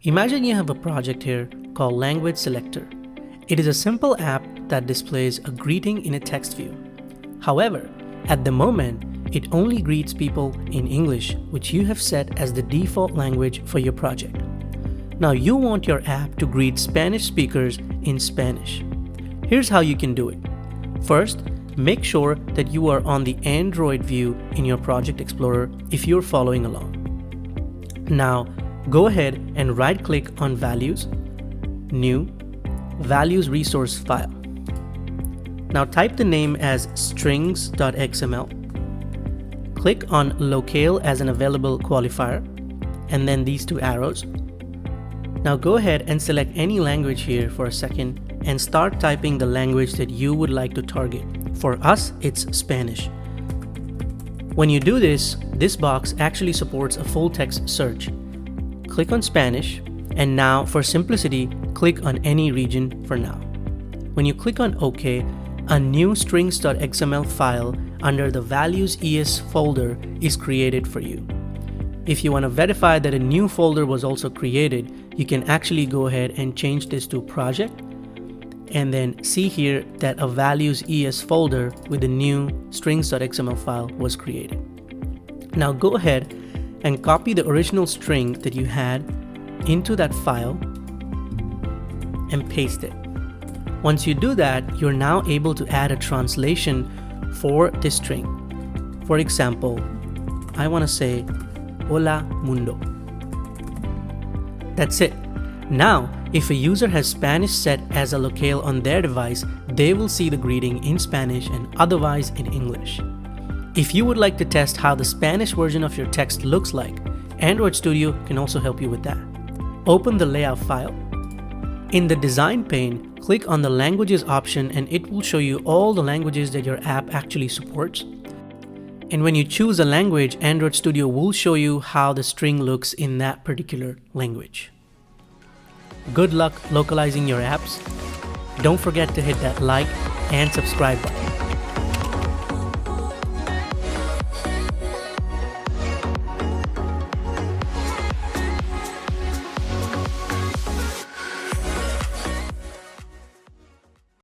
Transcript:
Imagine you have a project here called Language Selector. It is a simple app that displays a greeting in a text view. However, at the moment, it only greets people in English, which you have set as the default language for your project. Now you want your app to greet Spanish speakers in Spanish. Here's how you can do it. First, make sure that you are on the Android view in your Project Explorer if you're following along. Now, go ahead and right-click on Values, New, Values Resource File. Now type the name as strings.xml. Click on Locale as an available qualifier, and then these two arrows. Now go ahead and select any language here for a second and start typing the language that you would like to target. For us, it's Spanish. When you do this, this box actually supports a full text search. Click on Spanish, and now for simplicity, click on any region for now. When you click on OK, a new strings.xml file under the Values ES folder is created for you. If you want to verify that a new folder was also created, you can actually go ahead and change this to Project, and then see here that a Values ES folder with the new strings.xml file was created. Now go ahead and copy the original string that you had into that file and paste it. Once you do that, you're now able to add a translation for this string. For example, I want to say, Hola Mundo. That's it. Now, if a user has Spanish set as a locale on their device, they will see the greeting in Spanish and otherwise in English. If you would like to test how the Spanish version of your text looks like, Android Studio can also help you with that. Open the layout file. In the design pane, click on the languages option and it will show you all the languages that your app actually supports. And when you choose a language, Android Studio will show you how the string looks in that particular language. Good luck localizing your apps. Don't forget to hit that like and subscribe button.